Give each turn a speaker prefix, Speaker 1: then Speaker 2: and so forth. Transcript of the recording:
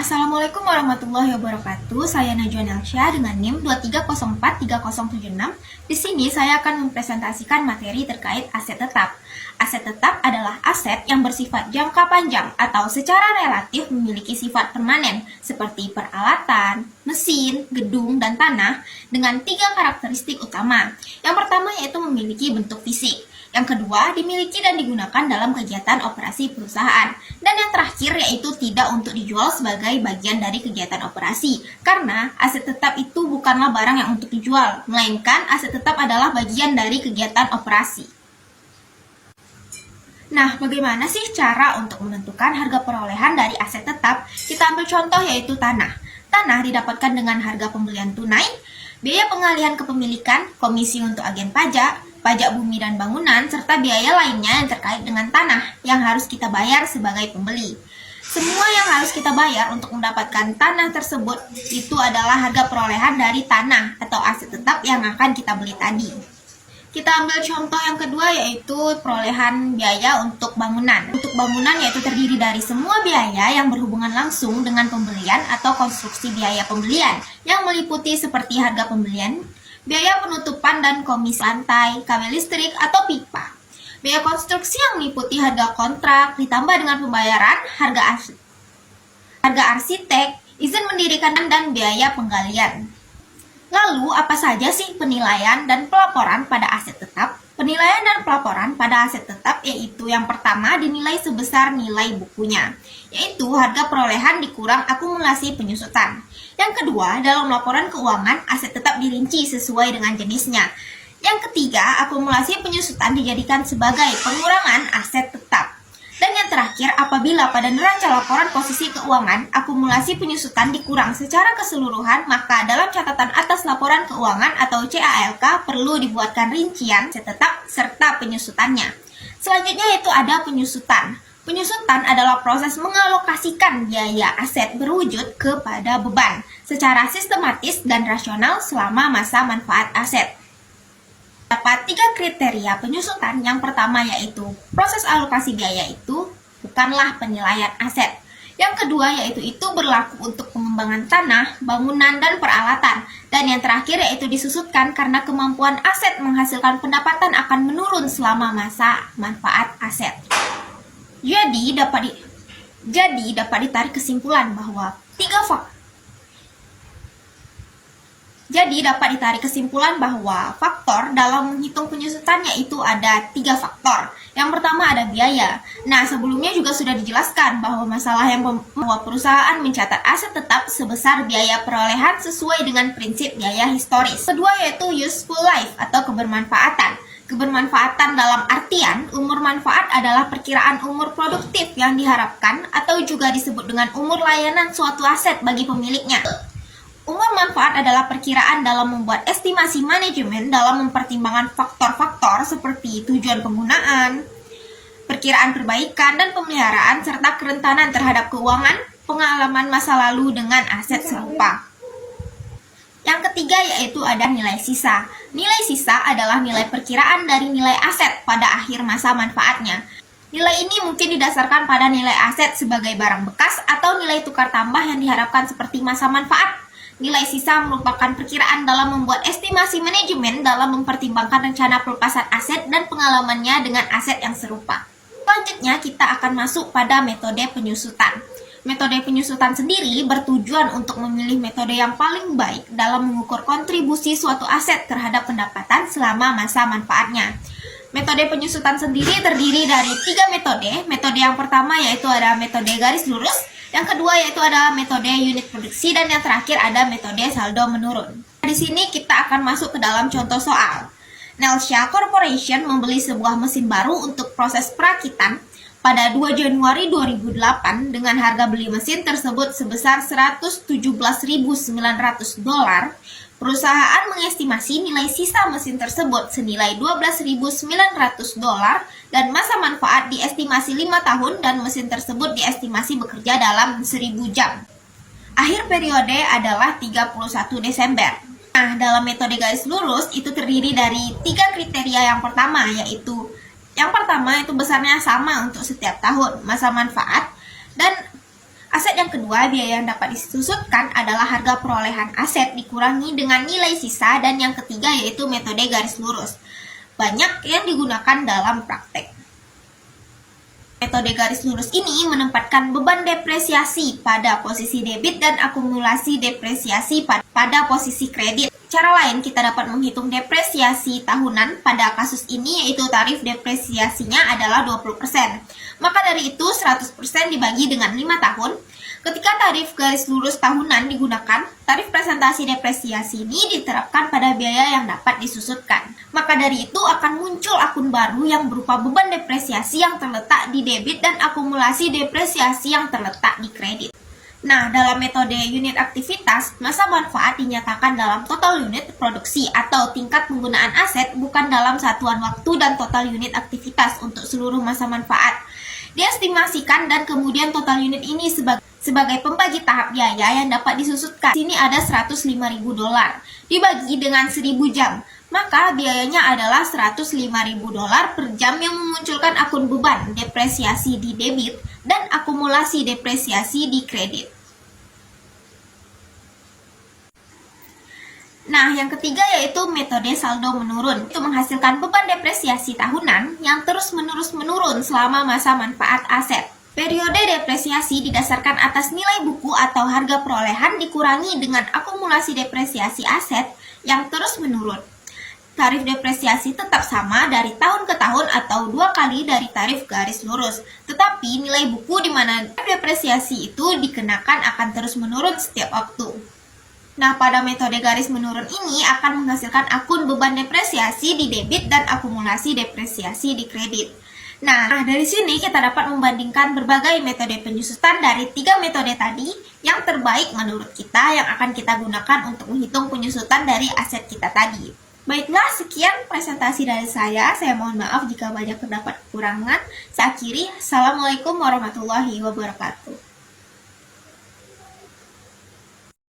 Speaker 1: Assalamualaikum warahmatullahi wabarakatuh. Saya Najwa Nelsya dengan NIM 23043076. Di sini saya akan mempresentasikan materi terkait aset tetap. Aset tetap adalah aset yang bersifat jangka panjang atau secara relatif memiliki sifat permanen seperti peralatan, mesin, gedung, dan tanah dengan 3 karakteristik utama. Yang pertama yaitu memiliki bentuk fisik. Yang kedua, dimiliki dan digunakan dalam kegiatan operasi perusahaan. Dan yang terakhir yaitu tidak untuk dijual sebagai bagian dari kegiatan operasi. Karena aset tetap itu bukanlah barang yang untuk dijual, melainkan aset tetap adalah bagian dari kegiatan operasi. Nah, bagaimana sih cara untuk menentukan harga perolehan dari aset tetap? Kita ambil contoh yaitu tanah. Tanah didapatkan dengan harga pembelian tunai, biaya pengalihan kepemilikan, komisi untuk agen pajak, pajak bumi dan bangunan, serta biaya lainnya yang terkait dengan tanah yang harus kita bayar sebagai pembeli. Semua yang harus kita bayar untuk mendapatkan tanah tersebut itu adalah harga perolehan dari tanah atau aset tetap yang akan kita beli tadi. Kita ambil contoh yang kedua yaitu perolehan biaya untuk bangunan. Untuk bangunan yaitu terdiri dari semua biaya yang berhubungan langsung dengan pembelian atau konstruksi biaya pembelian yang meliputi seperti harga pembelian, biaya penutupan dan komisi lantai, kabel listrik atau pipa. Biaya konstruksi yang meliputi harga kontrak ditambah dengan pembayaran harga arsitek, izin mendirikan dan biaya penggalian. Lalu, apa saja sih penilaian dan pelaporan pada aset tetap? Penilaian dan pelaporan pada aset tetap yaitu yang pertama dinilai sebesar nilai bukunya, yaitu harga perolehan dikurang akumulasi penyusutan. Yang kedua, dalam laporan keuangan, aset tetap dirinci sesuai dengan jenisnya. Yang ketiga, akumulasi penyusutan dijadikan sebagai pengurangan aset tetap. Dan yang terakhir, apabila pada neraca laporan posisi keuangan, akumulasi penyusutan dikurang secara keseluruhan, maka dalam catatan atas laporan keuangan atau CALK perlu dibuatkan rincian aset tetap serta penyusutannya. Selanjutnya yaitu ada penyusutan. Penyusutan adalah proses mengalokasikan biaya aset berwujud kepada beban secara sistematis dan rasional selama masa manfaat aset. Dapat 3 kriteria penyusutan. Yang pertama yaitu proses alokasi biaya itu bukanlah penilaian aset. Yang kedua yaitu itu berlaku untuk pengembangan tanah, bangunan, dan peralatan. Dan yang terakhir yaitu disusutkan karena kemampuan aset menghasilkan pendapatan akan menurun selama masa manfaat aset. Jadi dapat ditarik kesimpulan bahwa faktor dalam menghitung penyusutan yaitu ada 3 faktor. Yang pertama ada biaya. Nah, sebelumnya juga sudah dijelaskan bahwa perusahaan mencatat aset tetap sebesar biaya perolehan sesuai dengan prinsip biaya historis. Kedua yaitu useful life atau kebermanfaatan. Kebermanfaatan dalam artian umur manfaat adalah perkiraan umur produktif yang diharapkan atau juga disebut dengan umur layanan suatu aset bagi pemiliknya. Umur manfaat adalah perkiraan dalam membuat estimasi manajemen dalam mempertimbangkan faktor-faktor seperti tujuan penggunaan, perkiraan perbaikan dan pemeliharaan, serta kerentanan terhadap keuangan, pengalaman masa lalu dengan aset serupa. Yang ketiga yaitu ada nilai sisa. Nilai sisa adalah nilai perkiraan dari nilai aset pada akhir masa manfaatnya. Nilai ini mungkin didasarkan pada nilai aset sebagai barang bekas atau nilai tukar tambah yang diharapkan seperti masa manfaat. Nilai sisa merupakan perkiraan dalam membuat estimasi manajemen dalam mempertimbangkan rencana pelepasan aset dan pengalamannya dengan aset yang serupa. Selanjutnya kita akan masuk pada metode penyusutan. Metode penyusutan sendiri bertujuan untuk memilih metode yang paling baik dalam mengukur kontribusi suatu aset terhadap pendapatan selama masa manfaatnya. Metode penyusutan sendiri terdiri dari 3 metode. Metode yang pertama yaitu ada metode garis lurus, yang kedua yaitu ada metode unit produksi, dan yang terakhir ada metode saldo menurun. Di sini kita akan masuk ke dalam contoh soal. Nelsya Corporation membeli sebuah mesin baru untuk proses perakitan pada 2 Januari 2008 dengan harga beli mesin tersebut sebesar $117.900. Perusahaan mengestimasi nilai sisa mesin tersebut senilai $12.900 dan masa manfaat diestimasi 5 tahun dan mesin tersebut diestimasi bekerja dalam 1.000 jam. Akhir periode adalah 31 Desember. Nah, dalam metode garis lurus itu terdiri dari 3 kriteria. Yang pertama itu besarnya sama untuk setiap tahun, masa manfaat, dan Aset yang kedua, biaya yang dapat disusutkan adalah harga perolehan aset dikurangi dengan nilai sisa, dan yang ketiga yaitu metode garis lurus. Banyak yang digunakan dalam praktek. Metode garis lurus ini menempatkan beban depresiasi pada posisi debit dan akumulasi depresiasi pada posisi kredit. Cara lain kita dapat menghitung depresiasi tahunan pada kasus ini, yaitu tarif depresiasinya adalah 20%. Maka dari itu 100% dibagi dengan 5 tahun. Ketika tarif garis lurus tahunan digunakan, tarif presentasi depresiasi ini diterapkan pada biaya yang dapat disusutkan. Maka dari itu akan muncul akun baru yang berupa beban depresiasi yang terletak di debit dan akumulasi depresiasi yang terletak di kredit. Nah, dalam metode unit aktivitas, masa manfaat dinyatakan dalam total unit produksi atau tingkat penggunaan aset, bukan dalam satuan waktu dan total unit aktivitas untuk seluruh masa manfaat. Diestimasikan dan kemudian total unit ini sebagai pembagi tahap biaya yang dapat disusutkan. Sini ada $105.000 dibagi dengan 1.000 jam. Maka biayanya adalah $105.000 per jam yang memunculkan akun beban depresiasi di debit dan akumulasi depresiasi di kredit. Nah, yang ketiga yaitu metode saldo menurun. Itu menghasilkan beban depresiasi tahunan yang terus-menerus menurun selama masa manfaat aset. Periode depresiasi didasarkan atas nilai buku atau harga perolehan dikurangi dengan akumulasi depresiasi aset yang terus menurun. Tarif depresiasi tetap sama dari tahun ke tahun atau 2 kali dari tarif garis lurus. Tetapi nilai buku di mana depresiasi itu dikenakan akan terus menurun setiap waktu. Nah, pada metode garis menurun ini akan menghasilkan akun beban depresiasi di debit dan akumulasi depresiasi di kredit. Nah, dari sini kita dapat membandingkan berbagai metode penyusutan dari 3 metode tadi yang terbaik menurut kita yang akan kita gunakan untuk menghitung penyusutan dari aset kita tadi. Baiklah, sekian presentasi dari saya. Saya mohon maaf jika banyak terdapat kekurangan. Saya akhiri. Assalamualaikum warahmatullahi wabarakatuh.